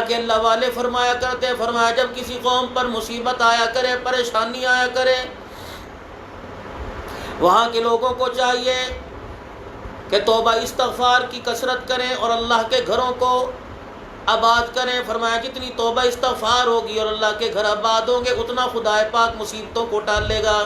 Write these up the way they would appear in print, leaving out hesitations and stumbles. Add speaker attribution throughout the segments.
Speaker 1: کے اللہ والے فرمایا کرتے ہیں، فرمایا جب کسی قوم پر مصیبت آیا کرے، پریشانی آیا کرے، وہاں کے لوگوں کو چاہیے کہ توبہ استغفار کی کثرت کریں اور اللہ کے گھروں کو آباد کریں۔ فرمایا جتنی توبہ استغفار ہوگی اور اللہ کے گھر آباد ہوں گے اتنا خدا پاک مصیبتوں کو ٹال لے گا۔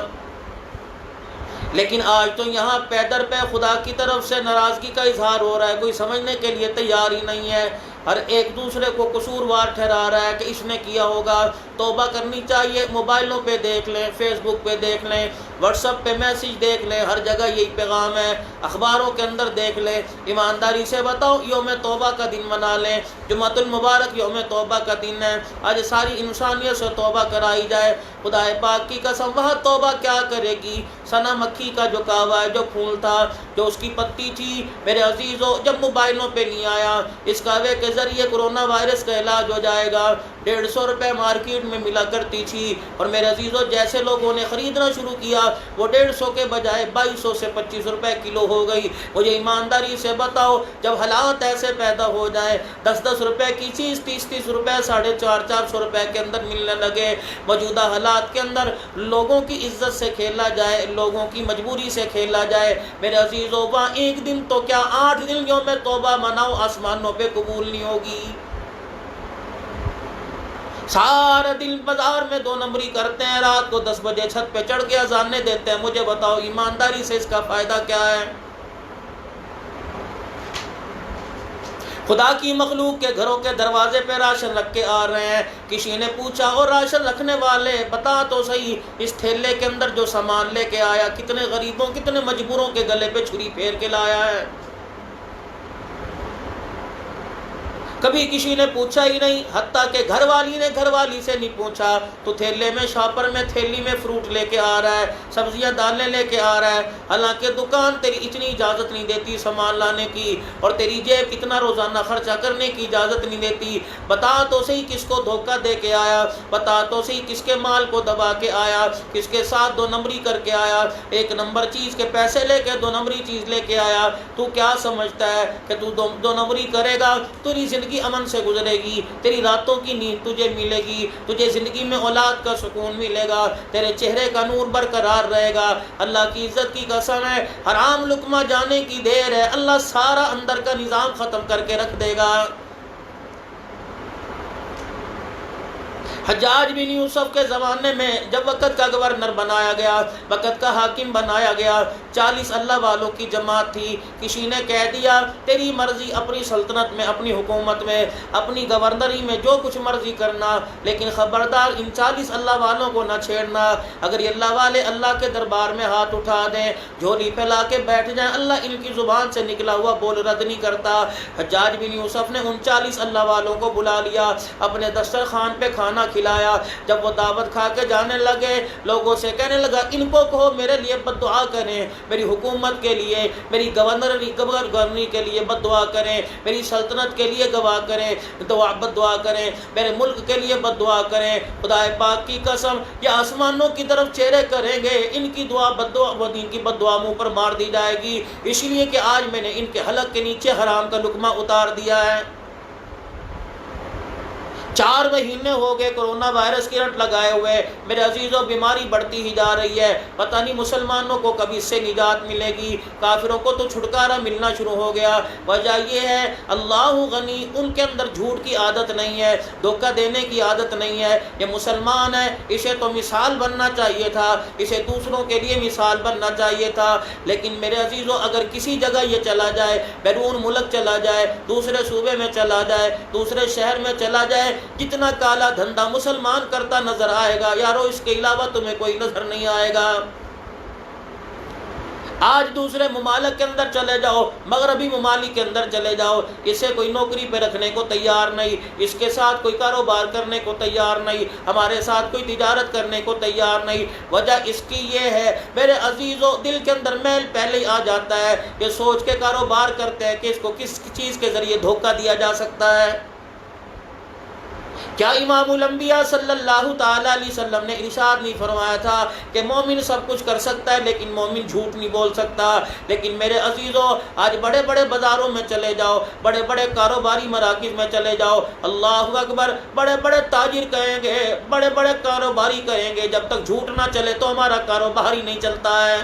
Speaker 1: لیکن آج تو یہاں پے در پے خدا کی طرف سے ناراضگی کا اظہار ہو رہا ہے، کوئی سمجھنے کے لیے تیار ہی نہیں ہے، ہر ایک دوسرے کو قصوروار ٹھہرا رہا ہے کہ اس نے کیا ہوگا۔ توبہ کرنی چاہیے، موبائلوں پہ دیکھ لیں، فیس بک پہ دیکھ لیں، واٹس ایپ پہ میسیج دیکھ لیں، ہر جگہ یہی پیغام ہے، اخباروں کے اندر دیکھ لیں۔ ایمانداری سے بتاؤ، یوم توبہ کا دن منا لیں، جمعۃ المبارک یوم توبہ کا دن ہے، آج ساری انسانیت سے توبہ کرائی جائے۔ خدا پاک کی قسم وہاں توبہ کیا کرے گی؟ سنا مکھی کا جو کعوہ ہے، جو پھول تھا، جو اس کی پتی تھی، میرے عزیزو جب موبائلوں پہ نہیں آیا، اس کعوے کے ذریعے کرونا وائرس کا علاج ہو جائے گا، 150 روپے مارکیٹ میں ملا کرتی تھی، اور میرے عزیزو جیسے لوگوں نے خریدنا شروع کیا وہ 150 کے بجائے 2200 سے 25 روپے کلو ہو گئی۔ مجھے ایمانداری سے بتاؤ، جب حالات ایسے پیدا ہو جائیں، 10 روپے کی چیز 30 روپے 450 روپے کے اندر ملنے لگے، موجودہ حالات کے اندر لوگوں کی عزت سے کھیلا جائے، لوگوں کی مجبوری سے کھیلا جائے، میرے عزیزو وہاں ایک دن تو کیا 8 دن یوم توبہ مناؤ، آسمانوں پہ قبول نہیں ہوگی۔ سارا دن بازار میں 2 نمبری کرتے ہیں، رات کو 10 بجے چھت پہ چڑھ کے اذانیں دیتے ہیں، مجھے بتاؤ ایمانداری سے اس کا فائدہ کیا ہے؟ خدا کی مخلوق کے گھروں کے دروازے پہ راشن رکھ کے آ رہے ہیں، کسی نے پوچھا اور راشن رکھنے والے بتا تو صحیح اس تھیلے کے اندر جو سامان لے کے آیا کتنے غریبوں کتنے مجبوروں کے گلے پہ چھری پھیر کے لایا ہے؟ کبھی کسی نے پوچھا ہی نہیں، حتیٰ کہ گھر والی نے گھر والی سے نہیں پوچھا، تو تھیلے میں شاپر میں تھیلی میں فروٹ لے کے آ رہا ہے، سبزیاں دالیں لے کے آ رہا ہے، حالانکہ دکان تیری اتنی اجازت نہیں دیتی سامان لانے کی، اور تیری جیب اتنا روزانہ خرچہ کرنے کی اجازت نہیں دیتی۔ بتا تو صحیح کس کو دھوکہ دے کے آیا، بتا تو صحیح کس کے مال کو دبا کے آیا، کس کے ساتھ 2 نمبری کر کے آیا، 1 نمبر چیز کے پیسے لے کے 2 نمبری چیز لے کے آیا۔ تو کیا سمجھتا ہے کہ تو 2 نمبری کرے گا تیری زندگی امن سے گزرے گی، تیری راتوں کی نیند تجھے ملے گی، تجھے زندگی میں اولاد کا سکون ملے گا، تیرے چہرے کا نور برقرار رہے گا۔ اللہ کی عزت کی قسم ہے، حرام لقمہ جانے کی دیر ہے، اللہ سارا اندر کا نظام ختم کر کے رکھ دے گا۔ حجاج بن یوسف کے زمانے میں جب وقت کا گورنر بنایا گیا، وقت کا حاکم بنایا گیا، 40 اللہ والوں کی جماعت تھی، کسی نے کہہ دیا تیری مرضی، اپنی سلطنت میں، اپنی حکومت میں، اپنی گورنری میں جو کچھ مرضی کرنا، لیکن خبردار ان 40 اللہ والوں کو نہ چھیڑنا۔ اگر یہ اللہ والے اللہ کے دربار میں ہاتھ اٹھا دیں، جھولی پھیلا کے بیٹھ جائیں، اللہ ان کی زبان سے نکلا ہوا بول رد نہیں کرتا۔ حجاج بن یوسف نے ان 40 اللہ والوں کو بلا لیا، اپنے دسترخوان پہ کھانا کھلایا۔ جب وہ دعوت کھا کے جانے لگے، لوگوں سے کہنے لگا ان کو کہو میرے لیے بد دعا کریں، میری حکومت کے لیے، میری گورنری کے لیے بد دعا کریں، میری سلطنت کے لیے گواہ کریں، بد دعا کریں، میرے ملک کے لیے بد دعا کریں۔ خدا پاک کی قسم یہ آسمانوں کی طرف چہرے کریں گے، ان کی دعا بد دعا، ان کی بد دعا منہ پر مار دی جائے گی، اس لیے کہ آج میں نے ان کے حلق کے نیچے حرام کا لقمہ اتار دیا ہے۔ 4 مہینے ہو گئے کرونا وائرس کی رٹ لگائے ہوئے، میرے عزیزوں بیماری بڑھتی ہی جا رہی ہے، پتہ نہیں مسلمانوں کو کبھی اس سے نجات ملے گی، کافروں کو تو چھٹکارا ملنا شروع ہو گیا۔ وجہ یہ ہے اللہ غنی، ان کے اندر جھوٹ کی عادت نہیں ہے، دھوکہ دینے کی عادت نہیں ہے، یہ مسلمان ہے، اسے تو مثال بننا چاہیے تھا، اسے دوسروں کے لیے مثال بننا چاہیے تھا، لیکن میرے عزیزوں اگر کسی جگہ یہ چلا جائے، بیرون ملک چلا جائے، دوسرے صوبے میں چلا جائے، دوسرے شہر میں چلا جائے، جتنا کالا دھندا مسلمان کرتا نظر آئے گا یارو اس کے علاوہ تمہیں کوئی نظر نہیں آئے گا۔ آج دوسرے ممالک کے اندر چلے جاؤ، مغربی ممالک کے اندر چلے جاؤ، اسے کوئی نوکری پہ رکھنے کو تیار نہیں، اس کے ساتھ کوئی کاروبار کرنے کو تیار نہیں، ہمارے ساتھ کوئی تجارت کرنے کو تیار نہیں۔ وجہ اس کی یہ ہے میرے عزیزو، دل کے اندر میل پہلے ہی آ جاتا ہے، یہ سوچ کے کاروبار کرتے ہیں کہ اس کو کس چیز کے ذریعے دھوکہ دیا جا سکتا ہے۔ کیا امام الانبیاء صلی اللہ تعالیٰ علیہ وسلم نے ارشاد نہیں فرمایا تھا کہ مومن سب کچھ کر سکتا ہے لیکن مومن جھوٹ نہیں بول سکتا؟ لیکن میرے عزیزوں، آج بڑے بڑے بازاروں میں چلے جاؤ، بڑے بڑے کاروباری مراکز میں چلے جاؤ، اللہ اکبر، بڑے بڑے تاجر کہیں گے، بڑے بڑے کاروباری کہیں گے جب تک جھوٹ نہ چلے تو ہمارا کاروبار ہی نہیں چلتا ہے۔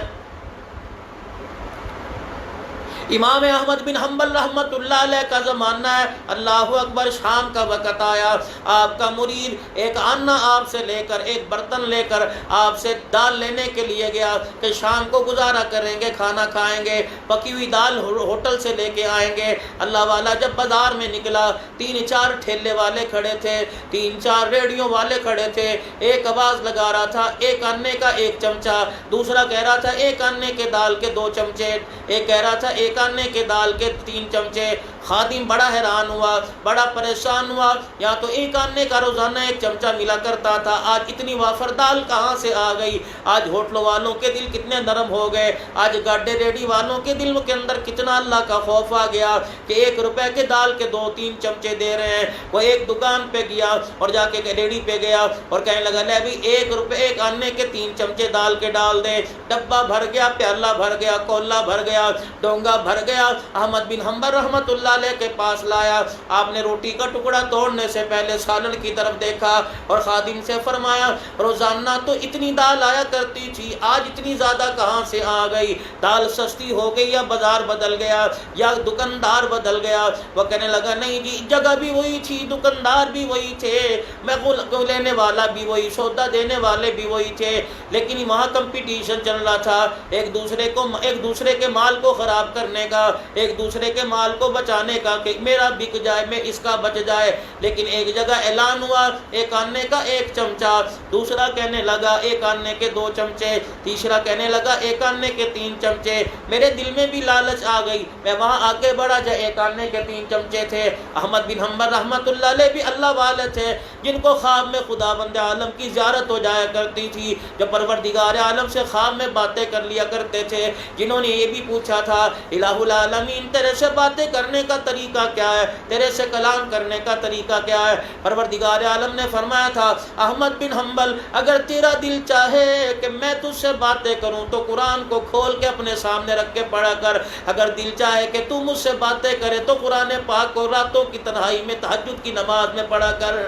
Speaker 1: امام احمد بن حنبل رحمۃ اللہ علیہ کا زمانہ ہے، اللہ اکبر، شام کا وقت آیا، آپ کا مرید ایک آنا آپ سے لے کر، ایک برتن لے کر آپ سے دال لینے کے لیے گیا کہ شام کو گزارا کریں گے، کھانا کھائیں گے، پکی ہوئی دال ہوٹل سے لے کے آئیں گے۔ اللہ والا جب بازار میں نکلا، 3-4 ٹھیلے والے کھڑے تھے، 3-4 ریڑھیوں والے کھڑے تھے، ایک آواز لگا رہا تھا ایک آنے کا 1 چمچہ، دوسرا کہہ رہا تھا ایک آنے کے دال کے 2 چمچے، ایک کہہ رہا تھا ایک آنے کے دال کے 3 چمچے۔ خادم بڑا حیران ہوا، بڑا پریشان ہوا، یا تو ایک آنے کا روزانہ 1 چمچہ ملا کرتا تھا، آج اتنی وافر دال کہاں سے آ گئی؟ آج ہوٹلوں والوں کے دل کتنے نرم ہو گئے، آج گاڈے ریڈی والوں کے دل کے اندر کتنا اللہ کا خوف آ گیا کہ 1 روپے کے دال کے 2-3 چمچے دے رہے ہیں۔ وہ ایک دکان پہ گیا اور جا کے ریڈی پہ گیا اور کہنے لگا لے بھی 1 روپے 1 آنے کے 3 چمچے دال کے ڈال دے۔ ڈبہ بھر گیا، پیالہ بھر گیا، کولہ بھر گیا، ڈونگا بھر گیا، احمد بن حنبل رحمۃ اللہ علیہ کے پاس لایا۔ آپ نے روٹی کا ٹکڑا توڑنے سے پہلے سالن کی طرف دیکھا اور خادم سے فرمایا روزانہ تو اتنی دال آیا کرتی تھی، آج اتنی زیادہ کہاں سے آ گئی؟ دال سستی ہو گئی یا بازار بدل گیا یا دکاندار بدل گیا؟ وہ کہنے لگا نہیں جی، جگہ بھی وہی تھی، دکاندار بھی وہی تھے، میں لینے والا بھی وہی، سودا دینے والے بھی وہی تھے، لیکن وہاں کمپٹیشن چل رہا تھا، ایک دوسرے کے مال کو خراب کرنے کا، ایک دوسرے کے مال کو بچانے کا کہ میرا بک جائے، میں اس کا بچ جائے۔ لیکن ایک جگہ اعلان ہوا 1 آنے کا 1 چمچہ، دوسرا کہنے لگا 1 آنے کے 2 چمچے، تیسرا کہنے لگا 1 آنے کے 3 چمچے۔ میرے دل میں بھی لالچ آ گئی، میں وہاں آگے بڑھا جا 1 آنے کے 3 چمچے تھے۔ احمد بن حنبل رحمۃ اللہ علیہ بھی اللہ والے تھے، جن کو خواب میں خدا بند عالم کی زیارت ہو جایا کرتی تھی، جو پروردگار عالم سے خواب میں باتیں کر لیا کرتے تھے، جنہوں نے یہ بھی پوچھا تھا الہ العالمین تیرے سے باتیں کرنے کا طریقہ کیا ہے، تیرے سے کلام کرنے کا طریقہ کیا ہے؟ پروردگار عالم نے فرمایا تھا احمد بن حنبل اگر تیرا دل چاہے کہ میں تجھ سے باتیں کروں تو قرآن کو کھول کے اپنے سامنے رکھ کے پڑھا کر، اگر دل چاہے کہ تو مجھ سے باتیں کرے تو قرآن پاک کو راتوں کی تنہائی میں تہجد کی نماز میں پڑھا کر۔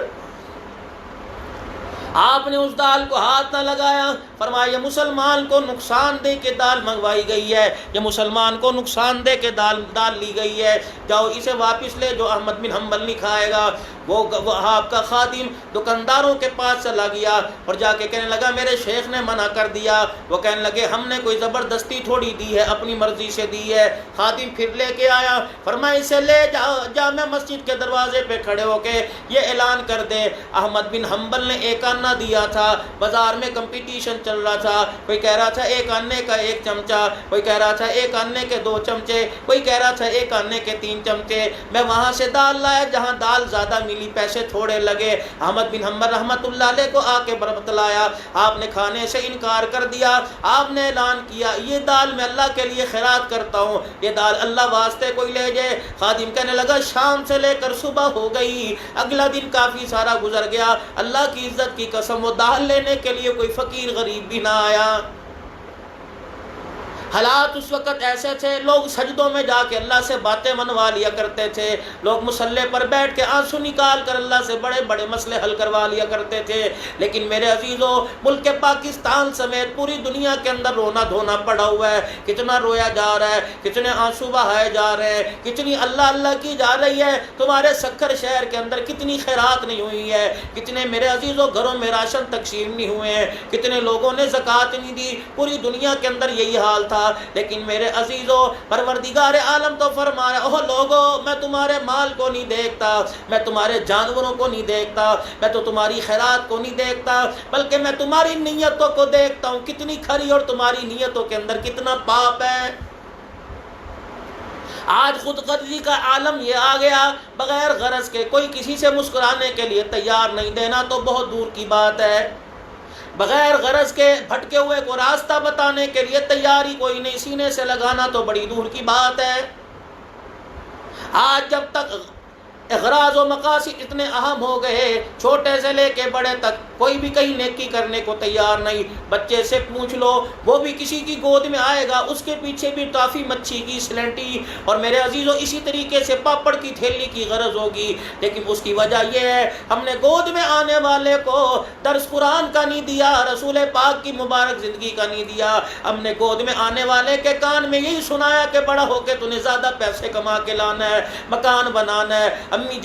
Speaker 1: آپ نے اس دال کو ہاتھ نہ لگایا، فرمایا یہ مسلمان کو نقصان دے کے دال منگوائی گئی ہے، یہ مسلمان کو نقصان دے کے دال لی گئی ہے، جاؤ اسے واپس لے، جو احمد بن حنبل نہیں کھائے گا۔ وہ آپ کا خادم دکانداروں کے پاس چلا گیا اور جا کے کہنے لگا میرے شیخ نے منع کر دیا۔ وہ کہنے لگے ہم نے کوئی زبردستی تھوڑی دی ہے، اپنی مرضی سے دی ہے۔ خادم پھر لے کے آیا، فرمایا اسے لے جامع مسجد کے دروازے پہ کھڑے ہو کے یہ اعلان کر دے احمد بن حنبل نے 1 آنا دیا تھا، بازار میں کمپٹیشن چل رہا تھا، کوئی کہہ رہا تھا 1 آنے کا 1 چمچہ، کوئی کہہ رہا تھا 1 آنے کے 2 چمچے، کوئی کہہ رہا تھا 1 آنے کے 3 چمچے۔ میں وہاں سے دال لایا جہاں دال زیادہ ملی، پیسے تھوڑے لگے۔ احمد بن حنبل رحمۃ اللہ علیہ کو آ کے بتلایا، آپ نے کھانے سے انکار کر دیا، آپ نے اعلان کیا یہ دال میں اللہ کے لیے خیرات کرتا ہوں، یہ دال اللہ واسطے کوئی لے جائے۔ خادم کہنے لگا شام سے لے کر صبح ہو گئی، اگلا دن کافی سارا گزر گیا، اللہ کی عزت کی قسم وہ دال لینے کے لیے کوئی فقیر غریب بھی نہ آیا۔ حالات اس وقت ایسے تھے، لوگ سجدوں میں جا کے اللہ سے باتیں منوا لیا کرتے تھے، لوگ مصلے پر بیٹھ کے آنسو نکال کر اللہ سے بڑے بڑے مسئلے حل کروا لیا کرتے تھے۔ لیکن میرے عزیزوں، ملک پاکستان سمیت پوری دنیا کے اندر رونا دھونا پڑا ہوا ہے، کتنا رویا جا رہا ہے، کتنے آنسو بہائے جا رہے ہیں، کتنی اللہ اللہ کی جا رہی ہے۔ تمہارے سکھر شہر کے اندر کتنی خیرات نہیں ہوئی ہے، کتنے میرے عزیزوں گھروں میں راشن تقسیم نہیں ہوئے ہیں، کتنے لوگوں نے زکوٰۃ نہیں دی، پوری دنیا کے اندر یہی حال تھا۔ لیکن میرے عزیزوں، پروردگار عالم تو فرما رہا ہے اوہ لوگوں، میں تمہارے مال کو نہیں دیکھتا، میں تمہارے جانوروں کو نہیں دیکھتا، میں تو تمہاری خیرات کو نہیں دیکھتا، بلکہ میں تمہاری نیتوں کو دیکھتا ہوں، کتنی کھری اور تمہاری نیتوں کے اندر کتنا پاپ ہے۔ آج خود غرضی کا عالم یہ آ گیا، بغیر غرض کے کوئی کسی سے مسکرانے کے لیے تیار نہیں، دینا تو بہت دور کی بات ہے، بغیر غرض کے بھٹکے ہوئے کو راستہ بتانے کے لیے تیاری کوئی نہیں، سینے سے لگانا تو بڑی دور کی بات ہے۔ آج جب تک اغراض و مقاصد اتنے اہم ہو گئے، چھوٹے سے لے کے بڑے تک کوئی بھی کہیں نیکی کرنے کو تیار نہیں۔ بچے سے پوچھ لو، وہ بھی کسی کی گود میں آئے گا، اس کے پیچھے بھی ٹافی، مچھی کی سلنٹی اور میرے عزیزوں اسی طریقے سے پاپڑ کی تھیلی کی غرض ہوگی۔ لیکن اس کی وجہ یہ ہے ہم نے گود میں آنے والے کو درس قرآن کا نہیں دیا، رسول پاک کی مبارک زندگی کا نہیں دیا، ہم نے گود میں آنے والے کے کان میں یہی سنایا کہ بڑا ہو کے تُنے زیادہ پیسے کما کے لانا ہے، مکان بنانا ہے، امی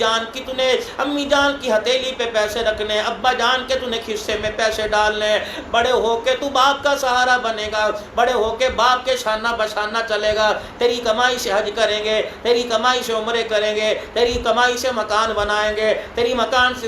Speaker 1: جان کی ہتھیلی پہ پیسے رکھنے ہیں، ابا جان کے تُنے خصے میں پیسے ڈالنے ہیں، بڑے ہو کے تو باپ کا سہارا بنے گا، بڑے ہو کے باپ کے شانہ بشانہ چلے گا، تیری کمائی سے حج کریں گے، تیری کمائی سے عمرے کریں گے، تیری کمائی سے مکان بنائیں گے، تیری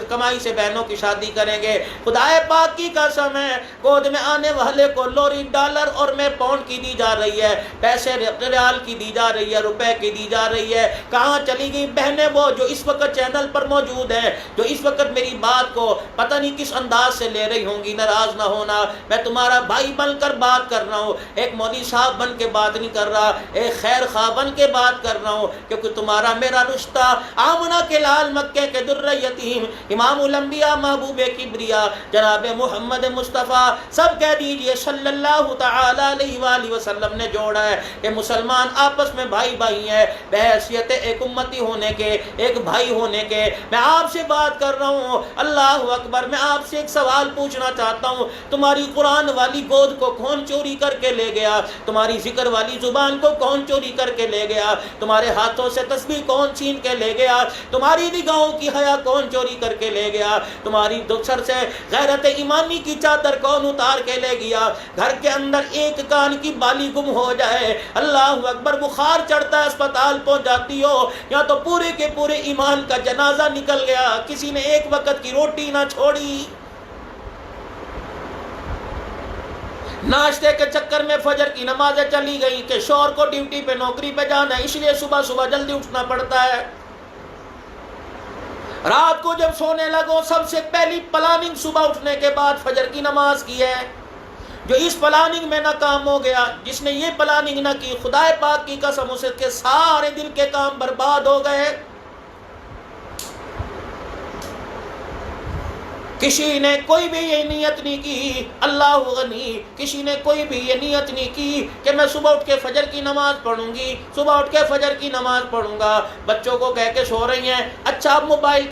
Speaker 1: کمائی سے بہنوں کی شادی کریں گے۔ خدائے پاک کی قسم ہے گود میں آنے والے کو لوری ڈالر اور میں پاؤنڈ کی دی جا رہی ہے، پیسے ریال کی دی جا رہی ہے، روپے کی دی جا رہی ہے۔ کہاں چلی گئی بہنیں وہ جو اس وقت چینل پر موجود ہیں، جو اس وقت میری بات کو پتہ نہیں کس انداز سے لے رہی ہوں گی؟ ناراض نہ ہونا، میں تمہارا بھائی بن کر بات کر رہا ہوں، ایک مولوی صاحب بن کے بات نہیں کر رہا، ایک خیر خواہ بن کے بات کر رہا ہوں، کیونکہ تمہارا میرا رشتہ آمنہ کے لال، مکے کے در یتیم، امام الانبیاء، محبوب کبریا جناب محمد مصطفیٰ، سب کہہ دیجئے صلی اللہ تعالی علیہ وآلہ وسلم نے جوڑا ہے کہ مسلمان آپس میں بھائی بھائی ہیں، بحیثیت ایک امتی ہونے کے، ایک بھائی ہونے کے۔ میں آپ سے بات کر رہا ہوں، اللہ اکبر، میں آپ سے ایک سوال پوچھنا چاہتا ہوں، تمہاری قرآن والی گود کو کون چوری کر کے لے گیا؟ تمہاری ذکر والی زبان کو کون چوری کر کے لے گیا؟ تمہارے ہاتھوں سے تسبیح کون چھین کے لے گیا؟ تمہاری نگاہوں کی حیا کون چوری کر کے لے گیا؟ تمہاری سر سے غیرت ایمانی کی چادر کون اتار کے لے گیا؟ گھر کے اندر ایک کان کی بالی گم ہو جائے، اللہ اکبر، بخار چڑھتا ہے، اسپتال پہنچ جاتی ہو، یا تو پورے کے پورے ایمان کا جنازہ نکل گیا، کسی نے ایک وقت کی روٹی نہ چھوڑی، ناشتے کے چکر میں فجر کی نمازیں چلی گئی کہ شوہر کو ڈیوٹی پہ نوکری پہ جانا ہے، اس لیے صبح صبح جلدی اٹھنا پڑتا ہے۔ رات کو جب سونے لگو سب سے پہلی پلاننگ صبح اٹھنے کے بعد فجر کی نماز کی ہے۔ جو اس پلاننگ میں ناکام ہو گیا، جس نے یہ پلاننگ نہ کی، خدائے پاک کی قسم اس کے سارے دن کے کام برباد ہو گئے۔ کسی نے کوئی بھی یہ نیت نہیں کی، اللہ غنی، کسی نے کوئی بھی یہ نیت نہیں کی کہ میں صبح اٹھ کے فجر کی نماز پڑھوں گی، صبح اٹھ کے فجر کی نماز پڑھوں گا۔ بچوں کو کہہ کے سو رہی ہیں، اچھا اب موبائل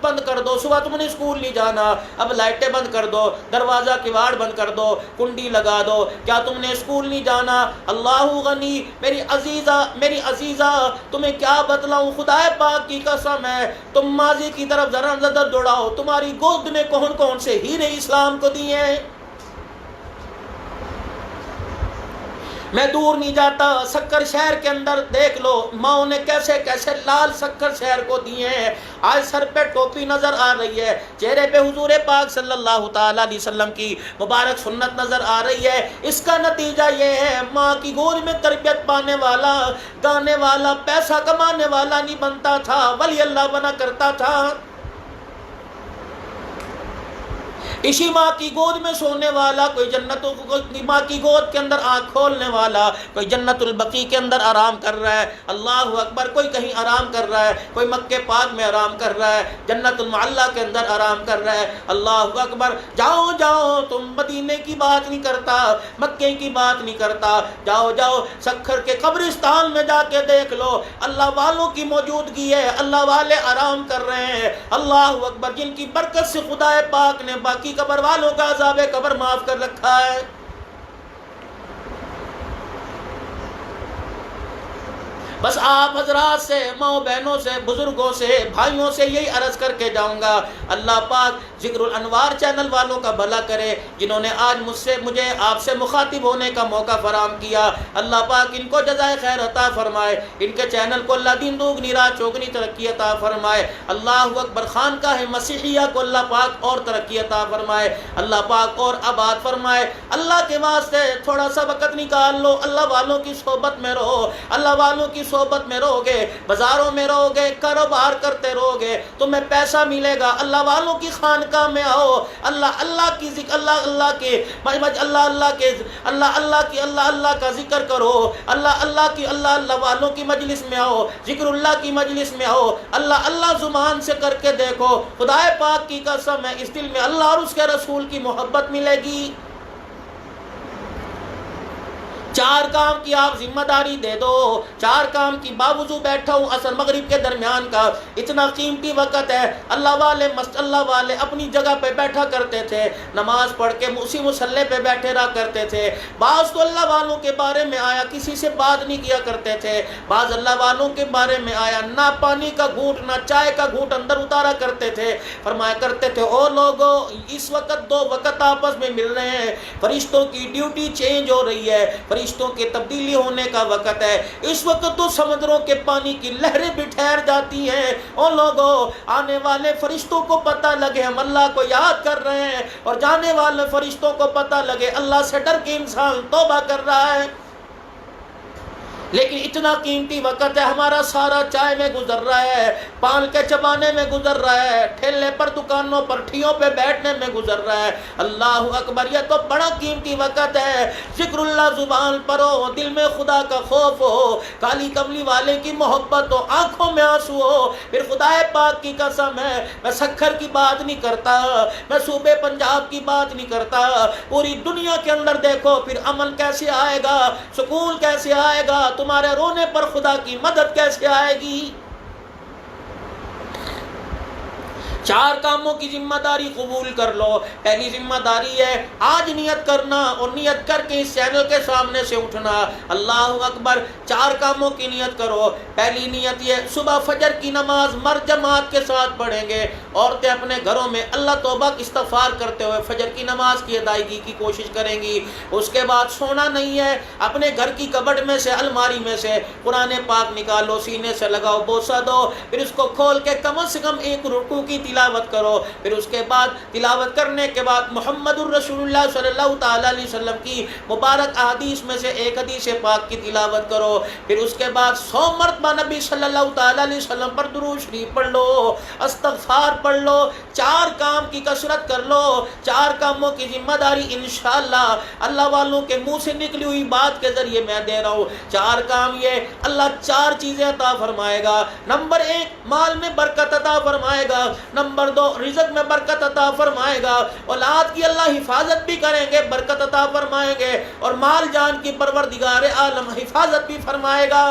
Speaker 1: بند کر دو، صبح تم نے اسکول نہیں جانا، اب لائٹیں بند کر دو، دروازہ کواڑ بند کر دو، کنڈی لگا دو، کیا تم نے اسکول نہیں جانا؟ اللہ غنی، میری عزیزہ تمہیں کیا بتلاؤں، خدائے پاک کی قسم ہے، تم ماضی کی طرف ذرا نظر دوڑاؤ، تمہاری گود نے کون کون سے ہیرے اسلام کو دیے ہیں؟ میں دور نہیں جاتا، سکر شہر کے اندر دیکھ لو ماؤں نے کیسے کیسے لال سکر شہر کو دیے ہیں۔ آج سر پہ ٹوپی نظر آ رہی ہے، چہرے پہ حضور پاک صلی اللہ تعالی علیہ وسلم کی مبارک سنت نظر آ رہی ہے۔ اس کا نتیجہ یہ ہے ماں کی گود میں تربیت پانے والا، گانے والا، پیسہ کمانے والا نہیں بنتا تھا، ولی اللہ بنا کرتا تھا۔ اسی ماں کی گود میں سونے والا کوئی ماں کی گود کے اندر آنکھ کھولنے والا کوئی جنت البقیع کے اندر آرام کر رہا ہے، اللہ اکبر، کوئی کہیں آرام کر رہا ہے، کوئی مکے پاک میں آرام کر رہا ہے، جنت المعلا کے اندر آرام کر رہا ہے، اللہ اکبر۔ جاؤ جاؤ، تم مدینے کی بات نہیں کرتا، مکے کی بات نہیں کرتا، جاؤ جاؤ سکھر کے قبرستان میں جا کے دیکھ لو، اللہ والوں کی موجودگی ہے، اللہ والے آرام کر رہے ہیں، اللہ اکبر، جن کی برکت سے خدا پاک نے باقی قبر والوں کا عذاب قبر معاف کر رکھا ہے۔ بس آپ حضرات سے، ماؤں بہنوں سے، بزرگوں سے، بھائیوں سے یہی عرض کر کے جاؤں گا، اللہ پاک ذکر الانوار چینل والوں کا بھلا کرے، جنہوں نے آج مجھے آپ سے مخاطب ہونے کا موقع فراہم کیا، اللہ پاک ان کو جزائے خیر عطا فرمائے، ان کے چینل کو اللہ دین دوگنی رات چوگنی ترقی عطا فرمائے، اللہ اکبر، خانقاہ مسیحیہ کو اللہ پاک اور ترقی عطا فرمائے، اللہ پاک اور آباد فرمائے۔ اللہ کے واسطے تھوڑا سا وقت نکال لو، اللہ والوں کی صحبت میں رہو، اللہ والوں کی صحبت میں رہو گے، بازاروں میں رہو گے، کاروبار کرتے رہو گے، تمہیں پیسہ ملے گا۔ اللہ والوں کی خانقاہ میں آؤ، اللہ کی ذکر، اللہ کا ذکر کرو، اللہ والوں کی مجلس میں آؤ، ذکر اللہ کی مجلس میں آؤ، اللہ زبان سے کر کے دیکھو، خدا پاک کی قسم ہے اس دل میں اللہ اور اس کے رسول کی محبت ملے گی۔ 4 کام کی آپ ذمہ داری دے دو، 4 کام کی باوضو بیٹھا ہوں عصر مغرب کے درمیان کا، اتنا قیمتی وقت ہے۔ اللہ والے اپنی جگہ پہ بیٹھا کرتے تھے، نماز پڑھ کے اسی مصلی پہ بیٹھے رہا کرتے تھے۔ بعض تو اللہ والوں کے بارے میں آیا کسی سے بات نہیں کیا کرتے تھے، بعض اللہ والوں کے بارے میں آیا نہ پانی کا گھونٹ نہ چائے کا گھونٹ اندر اتارا کرتے تھے، فرمایا کرتے تھے او لوگو اس وقت 2 وقت آپس میں مل رہے ہیں، فرشتوں کی ڈیوٹی چینج ہو رہی ہے، فرشتوں کے تبدیلی ہونے کا وقت ہے، اس وقت تو سمندروں کے پانی کی لہریں بھی ٹھہر جاتی ہیں۔ او لوگوں آنے والے فرشتوں کو پتہ لگے ہم اللہ کو یاد کر رہے ہیں، اور جانے والے فرشتوں کو پتہ لگے اللہ سے ڈر کے انسان توبہ کر رہا ہے۔ لیکن اتنا قیمتی وقت ہے ہمارا سارا چائے میں گزر رہا ہے، پان کے چبانے میں گزر رہا ہے، ٹھیلے پر دکانوں پر ٹھیوں پہ بیٹھنے میں گزر رہا ہے۔ اللہ اکبر، یہ تو بڑا قیمتی وقت ہے۔ ذکر اللہ زبان پر ہو، دل میں خدا کا خوف ہو، کالی کملی والے کی محبت ہو، آنکھوں میں آنسو ہو، پھر خدا پاک کی قسم ہے میں سکھر کی بات نہیں کرتا، میں صوبے پنجاب کی بات نہیں کرتا، پوری دنیا کے اندر دیکھو پھر امن کیسے آئے گا، سکون کیسے آئے گا، تمہارے رونے پر خدا کی مدد کیسے آئے گی۔ 4 کاموں کی ذمہ داری قبول کر لو۔ پہلی ذمہ داری ہے آج نیت کرنا، اور نیت کر کے اس چینل کے سامنے سے اٹھنا۔ اللہ اکبر، 4 کاموں کی نیت کرو۔ پہلی نیت یہ صبح فجر کی نماز مرد جماعت کے ساتھ پڑھیں گے، عورتیں اپنے گھروں میں اللہ توبہ استغفار کرتے ہوئے فجر کی نماز کی ادائیگی کی کوشش کریں گی۔ اس کے بعد سونا نہیں ہے، اپنے گھر کی کبٹ میں سے الماری میں سے قرآن پاک نکالو، سینے سے لگاؤ، بوسہ دو، پھر اس کو کھول کے کم از کم 1 رکوع کی تلاوت کرو۔ پھر اس کے بعد تلاوت کرنے کے بعد محمد الرسول اللہ صلی اللہ تعالی علیہ وسلم کی مبارک احادیث میں سے ایک حدیث پاک کی تلاوت کرو۔ پھر اس کے بعد 100 مرتبہ نبی صلی اللہ تعالی علیہ وسلم پر درود شریف پڑھ لو، استغفار پڑھ لو، 4 کام کی کثرت کر لو۔ 4 کاموں کی ذمہ داری انشاءاللہ اللہ والوں کے منہ سے نکلی ہوئی بات کے ذریعے میں دے رہا ہوں۔ 4 کام یہ اللہ 4 چیزیں عطا فرمائے گا۔ نمبر 1 مال میں برکت عطا فرمائے گا، نمبر 2 رزق میں برکت عطا فرمائے گا، اولاد کی اللہ حفاظت بھی کریں گے، برکت عطا فرمائیں گے، اور مال جان کی پروردگار عالم حفاظت بھی فرمائے گا۔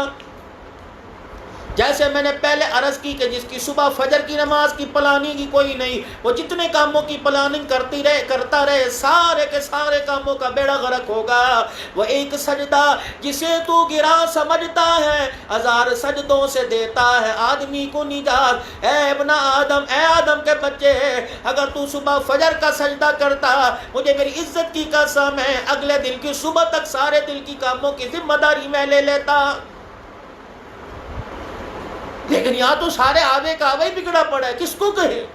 Speaker 1: جیسے میں نے پہلے عرض کی کہ جس کی صبح فجر کی نماز کی پلاننگ کی کوئی نہیں، وہ جتنے کاموں کی پلاننگ کرتا رہے سارے کے سارے کاموں کا بیڑا غرق ہوگا۔ وہ ایک سجدہ جسے تو گرا سمجھتا ہے، 1000 سجدوں سے دیتا ہے آدمی کو نجات۔ اے ابن آدم، اے آدم کے بچے، اگر تو صبح فجر کا سجدہ کرتا، مجھے میری عزت کی قسم ہے اگلے دن کی صبح تک سارے دل کی کاموں کی ذمہ داری میں لے لیتا۔ لیکن یہاں تو سارے آوے کا آوے بگڑا پڑا ہے، کس کو کہے؟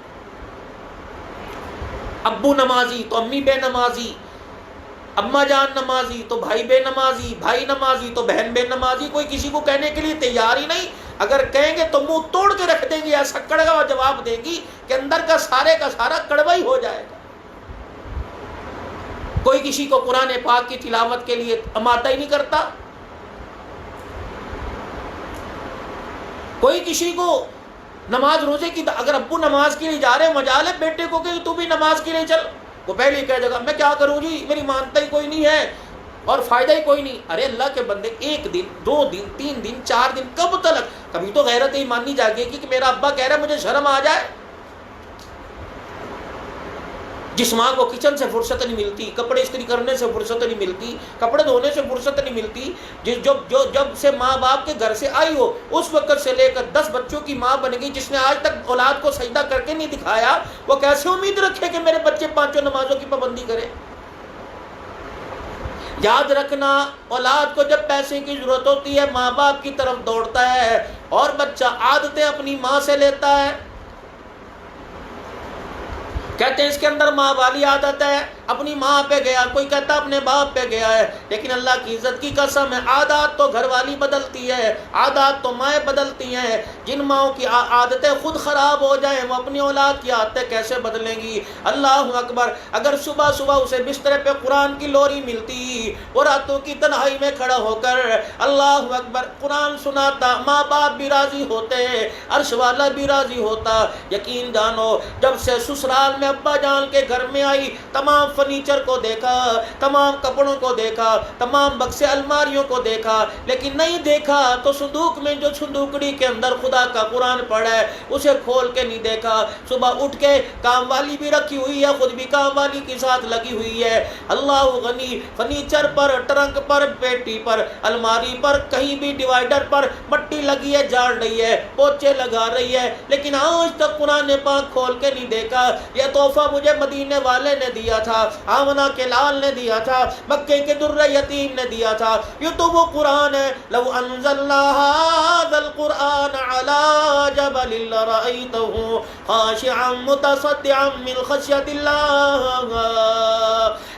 Speaker 1: ابو نمازی تو امی بے نمازی، اماں جان نمازی تو بھائی بے نمازی، بھائی نمازی تو بہن بے نمازی، کوئی کسی کو کہنے کے لیے تیار ہی نہیں۔ اگر کہیں گے تو منہ توڑ کے رکھ دیں گی، ایسا کڑوا جواب دیں گی کہ اندر کا سارے کا سارا کڑوا ہی ہو جائے گا۔ کوئی کسی کو قرآن پاک کی تلاوت کے لیے آمادہ ہی نہیں کرتا، کوئی کسی کو نماز روزے کی، اگر ابو نماز کے لیے جا رہے ہیں مجال ہے بیٹے کو کہ تو بھی نماز کے لیے چل، وہ پہلے کہہ دے گا میں کیا کروں جی، میری مانتا ہی کوئی نہیں ہے اور فائدہ ہی کوئی نہیں۔ ارے اللہ کے بندے، 1 دن 2 دن 3 دن 4 دن کب تلک؟ کبھی تو غیرت ایمانی جاگے گی کہ میرا ابا کہہ رہا ہے، مجھے شرم آ جائے۔ جس ماں کو کچن سے فرصت نہیں ملتی، کپڑے استری کرنے سے فرصت نہیں ملتی، کپڑے دھونے سے فرصت نہیں ملتی، جب سے ماں باپ کے گھر سے آئی ہو اس وقت سے لے کر 10 بچوں کی ماں بن گئی، جس نے آج تک اولاد کو سجدہ کر کے نہیں دکھایا، وہ کیسے امید رکھے کہ میرے بچے 5 نمازوں کی پابندی کرے؟ یاد رکھنا، اولاد کو جب پیسے کی ضرورت ہوتی ہے ماں باپ کی طرف دوڑتا ہے، اور بچہ عادتیں اپنی ماں سے لیتا ہے۔ کہتے ہیں اس کے اندر ماں والی عادت ہے، اپنی ماں پہ گیا، کوئی کہتا اپنے باپ پہ گیا ہے، لیکن اللہ کی عزت کی قسم ہے عادات تو گھر والی بدلتی ہے، عادات تو مائیں بدلتی ہیں۔ جن ماؤں کی عادتیں خود خراب ہو جائیں وہ اپنی اولاد کی عادتیں کیسے بدلیں گی؟ اللہ اکبر۔ اگر صبح صبح اسے بستر پہ قرآن کی لوری ملتی، وہ راتوں کی تنہائی میں کھڑا ہو کر اللہ اکبر قرآن سناتا، ماں باپ بھی راضی ہوتے، عرش والا بھی راضی ہوتا۔ یقین جانو جب سے سسرال میں ابا جان کے گھر میں آئی، تمام فرنیچر کو دیکھا، تمام کپڑوں کو دیکھا، تمام بکسے الماریوں کو دیکھا، لیکن نہیں دیکھا تو صندوق میں جو صندوقڑی کے اندر خدا کا قرآن پڑا ہے اسے کھول کے نہیں دیکھا۔ صبح اٹھ کے کام والی بھی رکھی ہوئی ہے، خود بھی کام والی کے ساتھ لگی ہوئی ہے۔ اللہ غنی، فرنیچر پر، ٹرنک پر، پیٹی پر، الماری پر، کہیں بھی ڈیوائیڈر پر مٹی لگی ہے، جاڑ رہی ہے، پوچھے لگا رہی ہے، لیکن آج تک قرآن پاک کھول کے نہیں دیکھا۔ یہ تحفہ مجھے مدینے والے نے دیا تھا، آمنہ کے لال نے دیا تھا، مکے کے در یتیم نے دیا تھا، یہ تو وہ قرآن ہے۔ لو انزلنا هذا القرآن على جبل لرأيته خاشعا متصدعا من خشية الله۔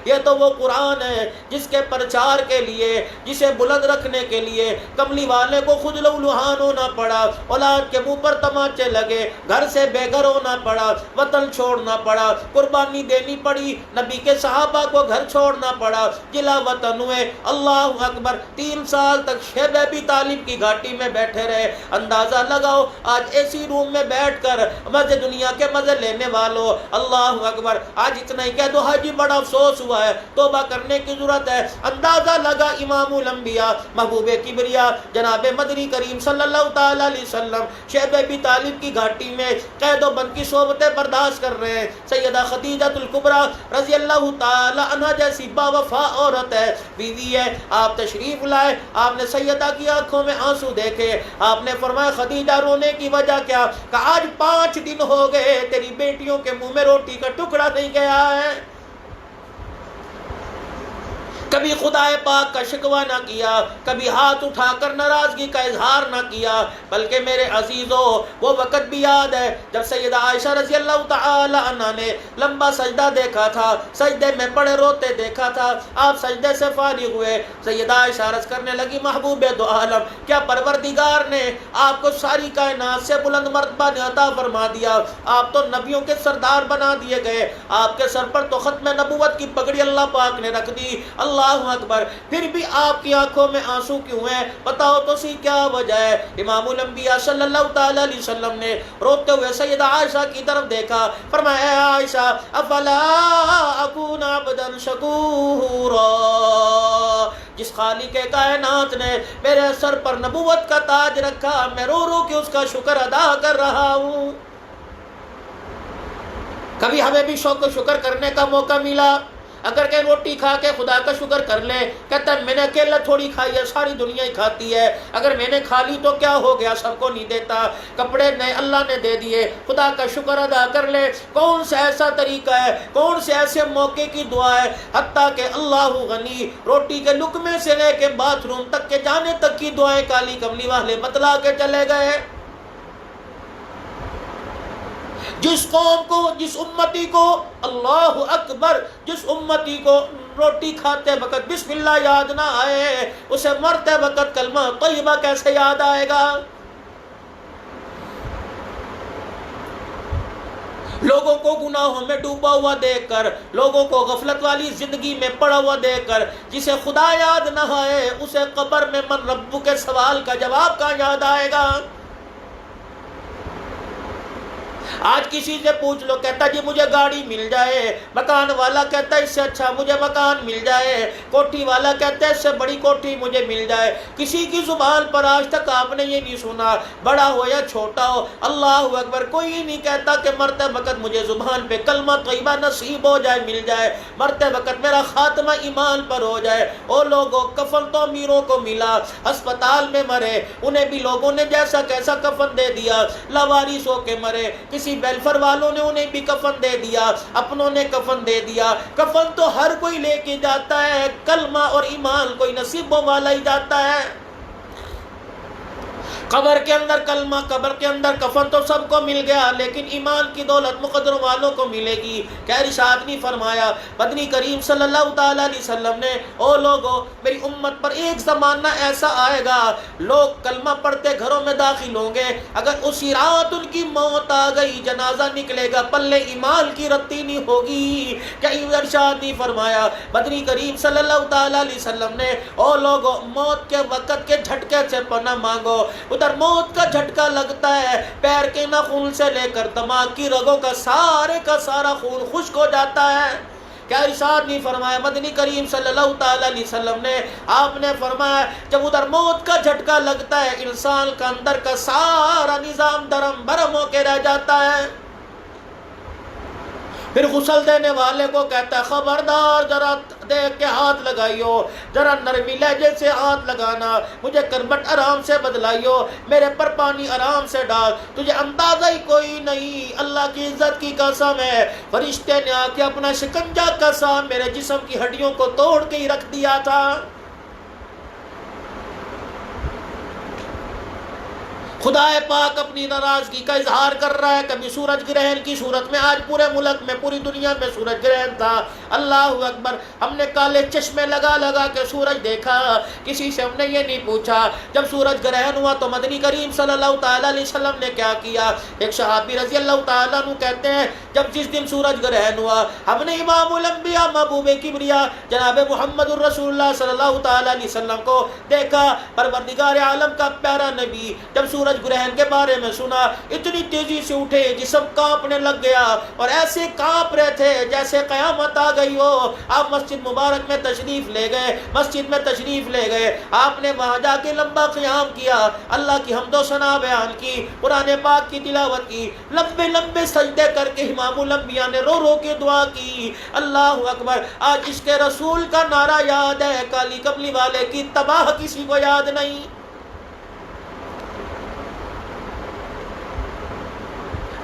Speaker 1: یہ تو وہ قرآن ہے جس کے پرچار کے لیے، جسے بلند رکھنے کے لیے کملی والے کو خود لولوہان ہونا پڑا، اولاد کے منہ پر تماچے لگے، گھر سے بے گھر ہونا پڑا، وطن چھوڑنا پڑا، قربانی دینی پڑی، نبی کے صحابہ کو گھر چھوڑنا پڑا، جلا وطن ہوئے۔ اللہ اکبر، 3 سال تک شیب ابی طالب کی گھاٹی میں بیٹھے رہے۔ اندازہ لگاؤ آج اے سی روم میں بیٹھ کر مزے دنیا کے مزے لینے والوں، اللہ اکبر، آج اتنا ہی کہہ دو حاجی بڑا افسوس ہوا ہے، توبہ کرنے کی ضرورت ہے۔ اندازہ لگا امام الانبیاء، محبوب کبریا جناب مدنی کریم صلی اللہ تعالی علیہ وسلم شیب ابی طالب کی گھاٹی میں قید و بند کی صحبتیں برداشت کر رہے ہیں۔ سیدہ خدیجہ الکبریٰ رضی اللہ تعالی عنہا جیسی باوفا عورت ہے، بیوی ہے، آپ تشریف لائے، آپ نے سیدہ کی آنکھوں میں آنسو دیکھے، آپ نے فرمایا خدیجہ رونے کی وجہ کیا؟ کہ آج 5 دن ہو گئے تیری بیٹیوں کے منہ میں روٹی کا ٹکڑا نہیں گیا ہے۔ کبھی خدا پاک کا شکوہ نہ کیا، کبھی ہاتھ اٹھا کر ناراضگی کا اظہار نہ کیا، بلکہ میرے عزیزو وہ وقت بھی یاد ہے جب سیدہ عائشہ رضی اللہ تعالی عنہ نے لمبا سجدہ دیکھا تھا، سجدے میں پڑے روتے دیکھا تھا، آپ سجدے سے فارغ ہوئے، سیدہ عائشہ عرض کرنے لگی محبوب دو عالم، کیا پروردگار نے آپ کو ساری کائنات سے بلند مرتبہ نے عطا فرما دیا؟ آپ تو نبیوں کے سردار بنا دیے گئے، آپ کے سر پر تو ختم نبوت کی پگڑی اللہ پاک نے رکھ دی، اللہ اکبر، پھر بھی آپ کی آنکھوں میں آنسو کیوں ہیں؟ بتاؤ تو سی کیا وجہ ہے؟ امام الانبیاء صلی اللہ تعالی علیہ وسلم نے روتے ہوئے سیدہ عائشہ کی طرف دیکھا، فرمایا اے عائشہ افلا اکون عبدا شکورا، جس خالق کائنات نے میرے سر پر نبوت کا تاج رکھا، میں رو رو کے اس کا شکر ادا کر رہا ہوں۔ کبھی ہمیں بھی شوق و شکر کرنے کا موقع ملا؟ اگر کہ روٹی کھا کے خدا کا شکر کر لے، کہتا ہے میں نے اکیلا تھوڑی کھائی ہے، ساری دنیا ہی کھاتی ہے، اگر میں نے کھا لی تو کیا ہو گیا، سب کو نہیں دیتا، کپڑے نئے اللہ نے دے دیے، خدا کا شکر ادا کر لے۔ کون سا ایسا طریقہ ہے، کون سے ایسے موقع کی دعا ہے، حتیٰ کہ اللہ غنی روٹی کے لقمے سے لے کے باتھ روم تک کے جانے تک کی دعائیں کالی کملی والے بتلا کے چلے گئے۔ جس قوم کو، جس امتی کو، اللہ اکبر، جس امتی کو روٹی کھاتے وقت بسم اللہ یاد نہ آئے، اسے مرتے وقت کلمہ طیبہ کیسے یاد آئے گا؟ لوگوں کو گناہوں میں ڈوبا ہوا دیکھ کر، لوگوں کو غفلت والی زندگی میں پڑا ہوا دیکھ کر، جسے خدا یاد نہ آئے اسے قبر میں من ربو کے سوال کا جواب کہاں یاد آئے گا؟ آج کسی سے پوچھ لو، کہتا جی مجھے گاڑی مل جائے، مکان والا کہتا ہے اس سے اچھا مجھے مکان مل جائے، کوٹھی والا کہتا ہے اس سے بڑی کوٹھی مجھے مل جائے، کسی کی زبان پر آج تک آپ نے یہ نہیں سنا، بڑا ہو یا چھوٹا ہو، اللہ اکبر، کوئی نہیں کہتا کہ مرتے وقت مجھے زبان پہ کلمہ طیبہ نصیب ہو جائے، مل جائے، مرتے وقت میرا خاتمہ ایمان پر ہو جائے۔ او لوگوں، کفن تو امیروں کو ملا، ہسپتال میں مرے، انہیں بھی لوگوں نے جیسا کیسا کفن دے دیا، لاوارث ہو کے مرے، کسی ویلفر والوں نے انہیں بھی کفن دے دیا، اپنوں نے کفن دے دیا۔ کفن تو ہر کوئی لے کے جاتا ہے، کلمہ اور ایمان کوئی نصیبوں والا ہی جاتا ہے۔ قبر کے اندر کلمہ، قبر کے اندر کفن تو سب کو مل گیا، لیکن ایمان کی دولت مقدر والوں کو ملے گی۔ کیا ارشاد نہیں فرمایا مدنی کریم صلی اللہ تعالیٰ علیہ وسلم نے، او لوگو میری امت پر ایک زمانہ ایسا آئے گا، لوگ کلمہ پڑھتے گھروں میں داخل ہوں گے، اگر اسی رات ان کی موت آ گئی، جنازہ نکلے گا، پلے ایمان کی رتی نہیں ہوگی۔ کیا ارشاد نہیں فرمایا مدنی کریم صلی اللہ تعالیٰ علیہ وسلم نے، او لوگو موت کے وقت کے جھٹکے سے پناہ مانگو۔ ادھر موت کا جھٹکا لگتا ہے، پیر کے ناخن سے لے کر دماغ کی رگوں کا سارا خون خشک ہو جاتا ہے۔ کیا ارشاد نہیں فرمایا مدنی کریم صلی اللہ تعالیٰ علیہ وسلم نے، آپ نے فرمایا جب ادھر موت کا جھٹکا لگتا ہے، انسان کا اندر کا سارا نظام درم برم ہو کے رہ جاتا ہے۔ پھر غسل دینے والے کو کہتا ہے خبردار ذرا دیکھ کے ہاتھ لگائیو، ذرا نرمی لہجے سے ہاتھ لگانا، مجھے کربٹ آرام سے بدلائیو، میرے پر پانی آرام سے ڈال، تجھے اندازہ ہی کوئی نہیں، اللہ کی عزت کی قسم ہے فرشتے نے آ کے اپنا شکنجہ کسا، میرے جسم کی ہڈیوں کو توڑ کے ہی رکھ دیا تھا۔ خدا پاک اپنی ناراضگی کا اظہار کر رہا ہے، کبھی سورج گرہن کی صورت میں، آج پورے ملک میں پوری دنیا میں سورج گرہن تھا، اللہ اکبر، ہم نے کالے چشمے لگا لگا کے سورج دیکھا، کسی سے ہم نے یہ نہیں پوچھا۔ جب سورج گرہن ہوا تو مدنی کریم صلی اللہ تعالیٰ علیہ وسلم نے کیا کیا؟ ایک صحابی رضی اللہ تعالیٰ عنہ کہتے ہیں جس دن سورج گرہن ہوا، ہم نے امام الانبیاء محبوب کبریا جناب محمد الرسول اللہ صلی اللہ تعالیٰ علیہ وسلم کو دیکھا، پروردگار عالم کا پیارا نبی جب سورج گرہن کے بارے میں سنا، اتنی تیزی سے اٹھے، جسم کانپنے لگ گیا اور ایسے کانپ رہے تھے جیسے قیامت آ گئی ہو۔ آپ مسجد مبارک میں تشریف لے گئے، مسجد میں تشریف لے گئے، آپ نے وہاں جا کے لمبا قیام کیا، اللہ کی حمد و ثنا بیان کی، قرآن پاک کی تلاوت کی، لمبے لمبے سجدے کر کے امام الانبیاء نے رو رو کے دعا کی۔ اللہ اکبر، آج عشق رسول کا نعرہ یاد ہے، کالی کملی والے کی تباہ کسی کو یاد نہیں۔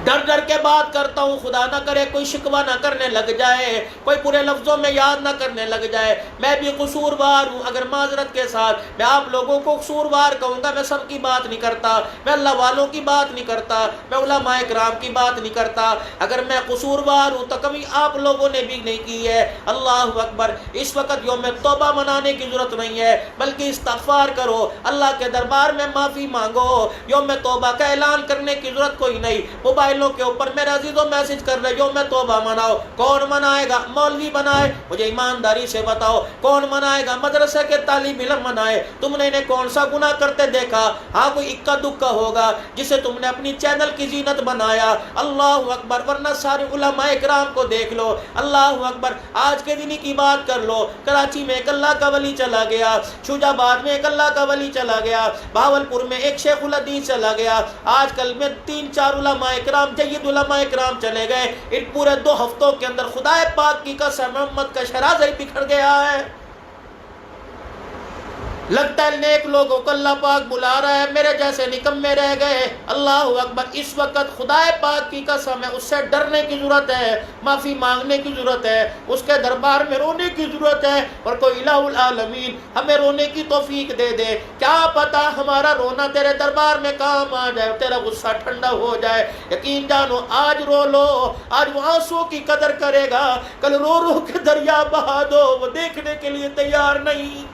Speaker 1: ڈر ڈر کے بات کرتا ہوں، خدا نہ کرے کوئی شکوہ نہ کرنے لگ جائے، کوئی برے لفظوں میں یاد نہ کرنے لگ جائے، میں بھی قصوروار ہوں، اگر معذرت کے ساتھ میں آپ لوگوں کو قصوروار کہوں گا، میں سب کی بات نہیں کرتا، میں اللہ والوں کی بات نہیں کرتا، میں علماء کرام کی بات نہیں کرتا، اگر میں قصوروار ہوں تو کبھی آپ لوگوں نے بھی نہیں کی ہے۔ اللہ اکبر، اس وقت یوم توبہ منانے کی ضرورت نہیں ہے، بلکہ استغفار کرو، اللہ کے دربار میں معافی مانگو، یوم توبہ کا اعلان کرنے کی ضرورت کوئی نہیں۔ موبائل کے اوپر میرے عزیزوں میسج کر رہے ہو میں توبہ مناؤ، کون منائے گا؟ مولوی بنائے؟ مجھے ایمانداری سے بتاؤ کون منائے گا؟ مدرسے کے طالب علم منائے؟ تم نے انہیں کون سا گناہ کرتے دیکھا؟ ہاں کوئی اکا دکا ہوگا جسے تم نے اپنی چینل کی زینت بنایا، اللہ اکبر، ورنہ سارے علماء کرام کو دیکھ لو، اللہ اکبر، آج کے دن کی بات کر لو، کراچی میں ایک اللہ کا ولی چلا گیا، شوجہ آباد میں ایک اللہ کا ولی چلا گیا، بہاولپور میں ایک شیخ الحدیث چلا گیا، آج کل میں 3-4 علماء کرام جید علماء کرام چلے گئے، ان پورے 2 ہفتوں کے اندر خدا پاک کی قسم محمد کا شرازہ ہی بکھر گیا ہے۔ لگتا ہے نیک لوگوں کو اللہ پاک بلا رہا ہے، میرے جیسے نکمے رہ گئے۔ اللہ اکبر، اس وقت خدا پاک کی قسم ہے، اس سے ڈرنے کی ضرورت ہے، معافی مانگنے کی ضرورت ہے، اس کے دربار میں رونے کی ضرورت ہے، اور کوئی الہ العالمین ہمیں رونے کی توفیق دے دے، کیا پتا ہمارا رونا تیرے دربار میں کام آ جائے، تیرا غصہ ٹھنڈا ہو جائے۔ یقین جانو آج رو لو، آج وہ آنسو کی قدر کرے گا، کل رو رو کے دریا بہا دو، وہ دیکھنے کے لیے تیار نہیں۔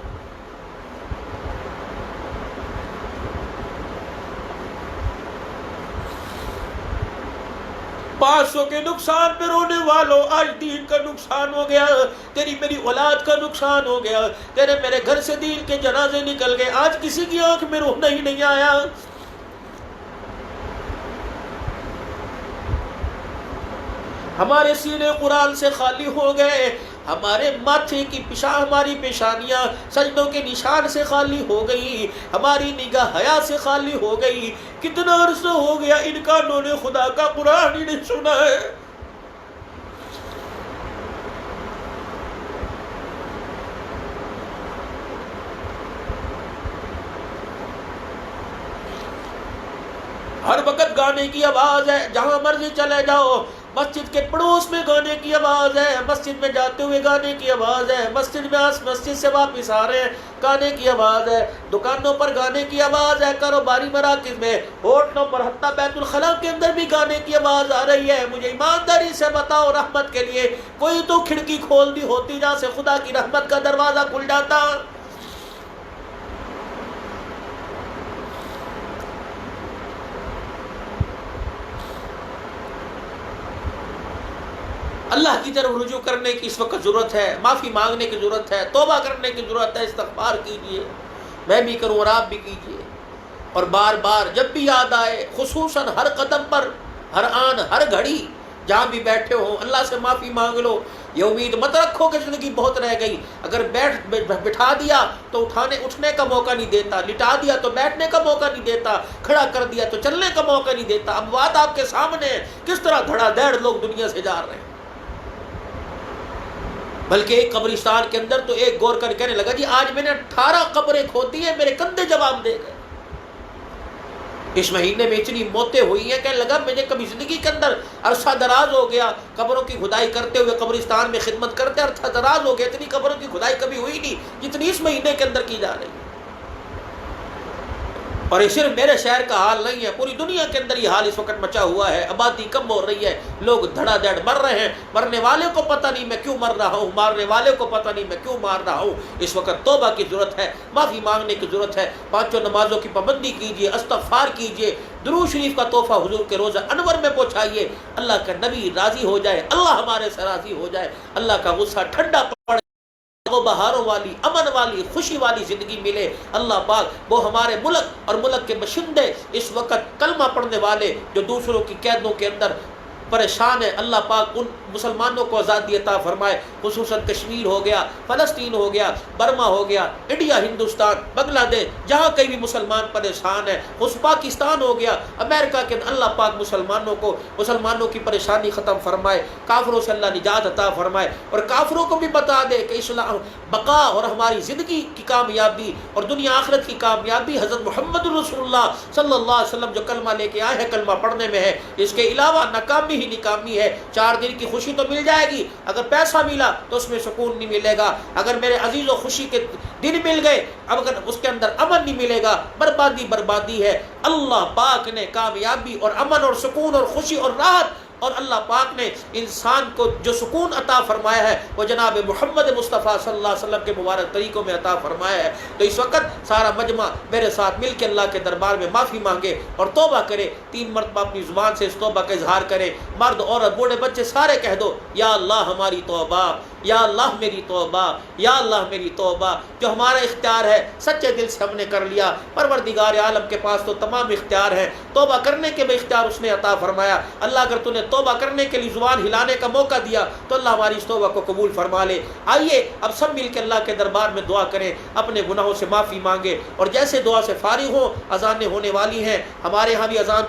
Speaker 1: 500 کے نقصان پہ رونے والوں، آج دین کا نقصان ہو گیا، تیری میری اولاد کا نقصان ہو گیا، تیرے میرے گھر سے دین کے جنازے نکل گئے، آج کسی کی آنکھ میں رونا ہی نہیں آیا۔ ہمارے سینے قرآن سے خالی ہو گئے، ہمارے ماتھے کی ہماری پیشانیاں سجدوں کے نشان سے خالی ہو گئی، ہماری نگاہ حیا سے خالی ہو گئی۔ کتنا عرصہ ہو گیا ان کانوں نے خدا کا قرآن ہی نہیں سنا ہے۔ ہر وقت گانے کی آواز ہے، جہاں مرضی چلے جاؤ، مسجد کے پڑوس میں گانے کی آواز ہے، مسجد میں جاتے ہوئے گانے کی آواز ہے، مسجد سے واپس آ رہے ہیں گانے کی آواز ہے، دکانوں پر گانے کی آواز ہے، کاروباری مراکز میں، ہوٹلوں پر، حتیٰ بیت الخلاء کے اندر بھی گانے کی آواز آ رہی ہے۔ مجھے ایمانداری سے بتاؤ، رحمت کے لیے کوئی تو کھڑکی کھول دی ہوتی جہاں سے خدا کی رحمت کا دروازہ کھل جاتا۔ اللہ کی طرف رجوع کرنے کی اس وقت ضرورت ہے، معافی مانگنے کی ضرورت ہے، توبہ کرنے کی ضرورت ہے، استغفار کیجئے، میں بھی کروں اور آپ بھی کیجئے، اور بار بار جب بھی یاد آئے، خصوصاً ہر قدم پر، ہر آن، ہر گھڑی جہاں بھی بیٹھے ہوں، اللہ سے معافی مانگ لو۔ یہ امید مت رکھو کہ زندگی بہت رہ گئی، اگر بٹھا دیا تو اٹھنے کا موقع نہیں دیتا، لٹا دیا تو بیٹھنے کا موقع نہیں دیتا، کھڑا کر دیا تو چلنے کا موقع نہیں دیتا۔ اموات آپ کے سامنے ہیں، کس طرح دھڑا دھڑ لوگ دنیا سے جا رہے ہیں۔ بلکہ ایک قبرستان کے اندر تو ایک گور کر کہنے لگا، جی آج میں نے 18 قبریں کھودی ہیں، میرے کندھے جواب دے گئے۔ اس مہینے میں اتنی موتیں ہوئی ہیں، کہنے لگا مجھے کبھی زندگی کے اندر عرصہ دراز ہو گیا قبروں کی کھدائی کرتے ہوئے، قبرستان میں خدمت کرتے عرصہ دراز ہو گیا، اتنی قبروں کی کھدائی کبھی ہوئی نہیں جتنی اس مہینے کے اندر کی جا رہی ہے۔ اور یہ صرف میرے شہر کا حال نہیں ہے، پوری دنیا کے اندر یہ حال اس وقت مچا ہوا ہے، آبادی کم ہو رہی ہے، لوگ دھڑا دھڑ مر رہے ہیں، مرنے والے کو پتہ نہیں میں کیوں مر رہا ہوں، مارنے والے کو پتہ نہیں میں کیوں مار رہا ہوں۔ اس وقت توبہ کی ضرورت ہے، معافی مانگنے کی ضرورت ہے، 5 نمازوں کی پابندی کیجیے، استغفار کیجیے، درود شریف کا تحفہ حضور کے روزہ انور میں پہنچائیے، اللہ کا نبی راضی ہو جائے، اللہ ہمارے سے راضی ہو جائے، اللہ کا غصہ ٹھنڈا پڑ وہ بہاروں والی، امن والی، خوشی والی زندگی ملے۔ اللہ پاک وہ ہمارے ملک اور ملک کے باشندے، اس وقت کلمہ پڑھنے والے جو دوسروں کی قیدوں کے اندر پریشان ہے، اللہ پاک ان مسلمانوں کو آزادی عطا فرمائے، خصوصاً کشمیر ہو گیا، فلسطین ہو گیا، برما ہو گیا، انڈیا، ہندوستان، بنگلہ دیش، جہاں کہیں بھی مسلمان پریشان ہے، اس پاکستان ہو گیا، امریکہ کے اندر، اللہ پاک مسلمانوں کی پریشانی ختم فرمائے، کافروں سے اللہ نجات عطا فرمائے، اور کافروں کو بھی بتا دے کہ اسلام بقا اور ہماری زندگی کی کامیابی اور دنیا آخرت کی کامیابی حضرت محمد رسول اللہ صلی اللہ علیہ وسلم جو کلمہ لے کے آئے ہیں کلمہ پڑھنے میں ہے، اس کے علاوہ ناکامی ہی ناکامی ہے۔ 4 دن کی خوشی تو مل جائے گی، اگر پیسہ ملا تو اس میں سکون نہیں ملے گا، اگر میرے عزیز و خوشی کے دن مل گئے اب اگر اس کے اندر امن نہیں ملے گا، بربادی ہے۔ اللہ پاک نے کامیابی اور امن اور سکون اور خوشی اور راحت، اور اللہ پاک نے انسان کو جو سکون عطا فرمایا ہے وہ جناب محمد مصطفیٰ صلی اللہ علیہ وسلم کے مبارک طریقوں میں عطا فرمایا ہے۔ تو اس وقت سارا مجمع میرے ساتھ مل کے اللہ کے دربار میں معافی مانگے اور توبہ کرے، 3 مرتبہ اپنی زبان سے اس توبہ کا اظہار کرے، مرد عورت بوڑھے بچے سارے کہہ دو، یا اللہ ہماری توبہ، یا اللہ میری توبہ، یا اللہ میری توبہ۔ جو ہمارا اختیار ہے سچے دل سے ہم نے کر لیا، پروردگار عالم کے پاس تو تمام اختیار ہیں، توبہ کرنے کے بھی اختیار اس نے عطا فرمایا۔ اللہ اگر تو نے توبہ کرنے کے لیے زبان ہلانے کا موقع دیا تو اللہ ہماری اس توبہ کو قبول فرما لے۔ آئیے اب سب مل کے اللہ کے دربار میں دعا کریں، اپنے گناہوں سے معافی مانگے، اور جیسے دعا سے فارغ ہوں، اذانیں ہونے والی ہیں، ہمارے یہاں بھی اذان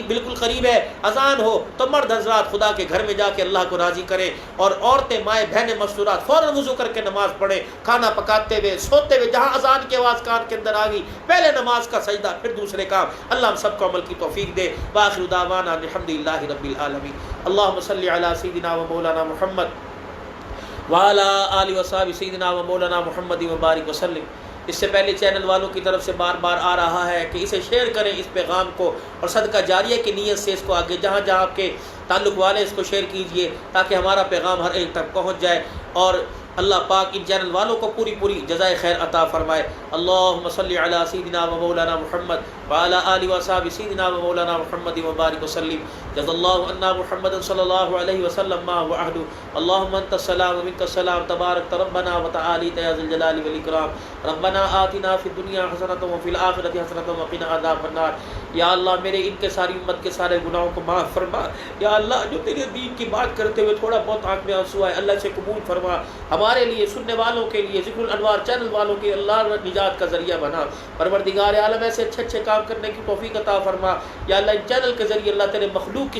Speaker 1: بالکل قریب ہے، اذان ہو تو مرد حضرات خدا کے گھر میں جا کے اللہ کو راضی کریں، اور عورتیں مائیں بہنیں مستورات فوراً وضو کر کے نماز پڑھیں، کھانا پکاتے ہوئے، سوتے ہوئے، جہاں اذان کی آواز کان کے اندر آ گئی پہلے نماز کا سجدہ پھر دوسرے کام۔ اللہ ہم سب کو عمل کی توفیق دے۔ وآخر دعوانا الحمدللہ رب العالمین۔ اللہم صلی علی سیدنا و مولانا محمد وعلی آلہ وصحبہ سیدنا و مولانا محمد وبارک وسلم۔ اس سے پہلے چینل والوں کی طرف سے بار بار آ رہا ہے کہ اسے شیئر کریں اس پیغام کو، اور صدقہ جاریہ کی نیت سے اس کو آگے جہاں جہاں آپ کے تعلق والے اس کو شیئر کیجئے تاکہ ہمارا پیغام ہر ایک تک پہنچ جائے، اور اللہ پاک ان چینل والوں کو پوری جزائے خیر عطا فرمائے۔ اللہم صلی علی سیدنا و مولانا محمد وعلی آلہ وصحبہ سیدنا و مولانا محمد وبارک وسلم۔ جزا اللہ عنا محمد صلی اللہ علیہ وسلم ما هو اہلہ۔ اللہم انت السلام ومنک السلام تبارک ربنا وتعالیت یا ذی الجلال والاکرام۔ ربنا آتنا فی الدنیا حسنۃ وفی الآخرۃ حسنۃ وقنا عذاب النار۔ یا اللہ میرے ان کے ساری امت کے سارے گناہوں کو معاف فرما۔ یا اللہ جو تیرے دین کی بات کرتے ہوئے تھوڑا بہت آنکھ میں آنسو آئے اللہ سے قبول فرما، ہمارے لیے، سننے والوں کے لیے، ذکر الانوار چینل والوں کے اللہ نجات کا ذریعہ بنا۔ پروردگار عالم ایسے اچھے کام کرنے کی توفیق عطا فرما۔ یا اللہ ان چینل کے ذریعے اللہ تیری مخلوق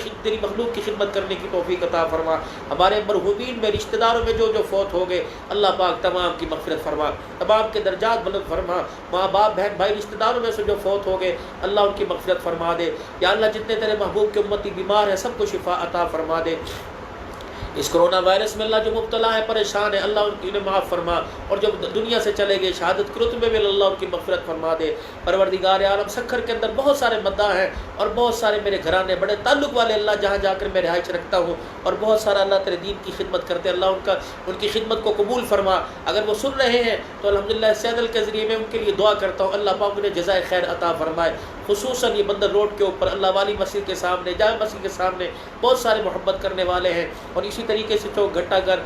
Speaker 1: کی خدمت کرنے کی توفیق عطا فرما۔ ہمارے مرحومین میں، رشتہ داروں میں جو فوت ہو گئے اللہ پاک تمام کی مغفرت فرما، تمام کے درجات بلند فرما۔ ماں باپ بہن بھائی رشتہ داروں میں سے جو فوت ہو گئے اللہ ان کی مغفرت مغفرت فرما دے۔ یا اللہ جتنے تیرے محبوب کے امتی بیمار ہیں سب کو شفا عطا فرما دے۔ اس کرونا وائرس میں اللہ جو مبتلا ہے پریشان ہے اللہ ان کی انہیں معاف فرما، اور جو دنیا سے چلے گئے شہادت کے رتبے میں اللہ ان کی مغفرت فرما دے۔ پروردگار عالم سکھر کے اندر بہت سارے مداح ہیں اور بہت سارے میرے گھرانے بڑے تعلق والے اللہ جہاں جا کر میں رہائش رکھتا ہوں، اور بہت سارا اللہ تیرے دین کی خدمت کرتے ہیں، اللہ ان کی خدمت کو قبول فرما۔ اگر وہ سن رہے ہیں تو الحمدللہ اس چینل کے ذریعے میں ان کے لیے دعا کرتا ہوں، اللہ پاک انہیں جزائے خیر عطا فرمائے۔ خصوصاً یہ بندر روڈ کے اوپر اللہ والی مسجد کے سامنے، جامع مسجد کے سامنے بہت سارے محبت کرنے والے ہیں، اور اسی طریقے سے چوک گھٹا گھر،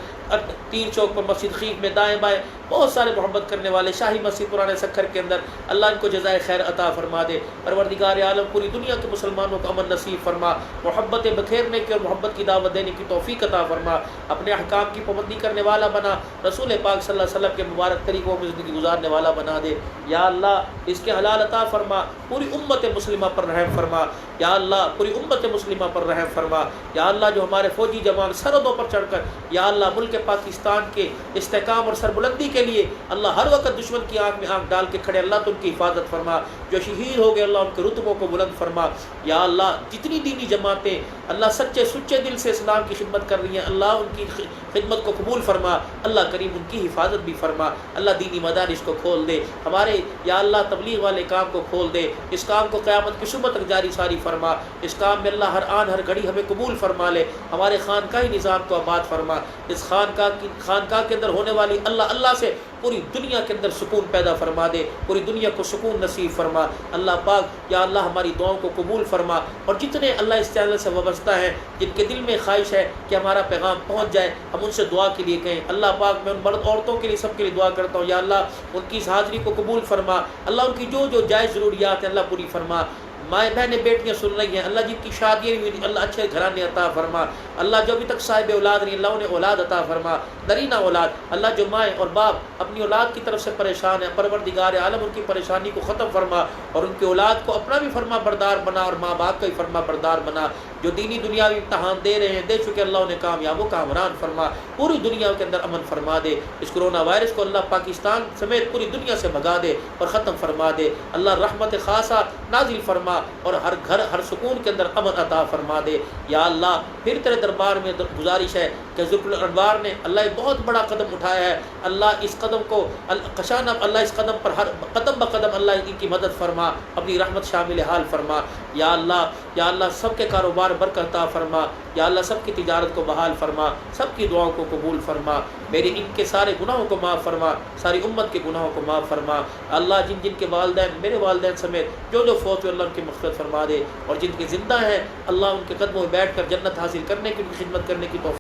Speaker 1: تیر چوک پر مسجد خیف میں دائیں بائیں بہت سارے محبت کرنے والے، شاہی مسجد پرانے سکھر کے اندر اللہ ان کو جزائے خیر عطا فرما دے۔ پروردگار عالم پوری دنیا کے مسلمانوں کو امن نصیب فرما، محبت بکھیرنے کی اور محبت کی دعوت دینے کی توفیق عطا فرما، اپنے احکام کی پابندی کرنے والا بنا، رسول پاک صلی اللہ علیہ وسلم کے مبارک طریقوں میں زندگی گزارنے والا بنا دے۔ یا اللہ اس کے حلال عطا فرما، پوری امت مسلمہ پر رحم فرما، یا اللہ پوری امت مسلمہ پر رحم فرما۔ یا اللہ جو ہمارے فوجی جوان سرحدوں پر چڑھ کر یا اللہ ملک پاکستان کے استحکام اور سربلندی کے لیے اللہ ہر وقت دشمن کی آنکھ میں آنکھ ڈال کے کھڑے، اللہ تو ان کی حفاظت فرما، جو شہید ہو گئے اللہ ان کے رتبوں کو بلند فرما۔ یا اللہ جتنی دینی جماعتیں اللہ سچے سچے دل سے اسلام کی خدمت کر رہی ہیں اللہ ان کی خدمت کو قبول فرما، اللہ کریم ان کی حفاظت بھی فرما، اللہ دینی مدارس کو کھول دے، ہمارے یا اللہ تبلیغ والے کام کو کھول دے، اس کام کو قیامت کی صبح تک جاری ساری فرما، اس کام میں اللہ ہر آن ہر گھڑی ہمیں قبول فرما لے، ہمارے خانقاہی نظام کو آباد فرما، اس خانقاہ کے اندر ہونے والی اللہ سے پوری دنیا کے اندر سکون پیدا فرما دے، پوری دنیا کو سکون نصیب فرما۔ اللہ پاک یا اللہ ہماری دعاؤں کو قبول فرما، اور جتنے اللہ اس چینل سے وابستہ ہیں جن کے دل میں خواہش ہے کہ ہمارا پیغام پہنچ جائے ہم ان سے دعا کے لیے کہیں، اللہ پاک میں ان مرد عورتوں کے لیے سب کے لیے دعا کرتا ہوں، یا اللہ ان کی اس حاضری کو قبول فرما، اللہ ان کی جو جائز ضروریات ہیں اللہ پوری فرما، مائیں بہنیں بیٹیاں سن رہی ہیں اللہ جن کی شادی ہوئی اللہ اچھے گھرانے عطا فرما، اللہ جو ابھی تک صاحب اولاد نہیں اللہ انہیں اولاد عطا فرما، درینہ اولاد، اللہ جو مائیں اور باپ اپنی اولاد کی طرف سے پریشان ہیں پروردگار عالم ان کی پریشانی کو ختم فرما، اور ان کی اولاد کو اپنا بھی فرما بردار بنا اور ماں باپ کا بھی فرما بردار بنا، جو دینی دنیاوی امتحان دے رہے ہیں دے چکے اللہ انہیں کامیاب و کامران فرما، پوری دنیا کے اندر امن فرما دے، اس کرونا وائرس کو اللہ پاکستان سمیت پوری دنیا سے بھگا دے اور ختم فرما دے، اللہ رحمت خاصہ نازل فرما اور ہر گھر ہر سکون کے اندر امن عطا فرما دے۔ یا اللہ پھر تیرے دربار میں گزارش ہے کہ ذوالفضل الانوار نے اللہ ایک بہت بڑا قدم اٹھایا ہے، اللہ اس قدم کو قشانہ اللہ اس قدم پر ہر قدم بقدم اللہ ان کی مدد فرما، اپنی رحمت شامل حال فرما۔ یا اللہ سب کے کاروبار برکت عطا فرما، یا اللہ سب کی تجارت کو بحال فرما، سب کی دعاؤں کو قبول فرما، میرے ان کے سارے گناہوں کو معاف فرما، ساری امت کے گناہوں کو معاف فرما، اللہ جن جن کے والدین میرے والدین سمیت جو فوت ہوئے اللہ ان کی مغفرت فرما دے، اور جن کے زندہ ہیں اللہ ان کے قدموں میں بیٹھ کر جنت حاصل کرنے کی ان کی خدمت کرنے کی توفیق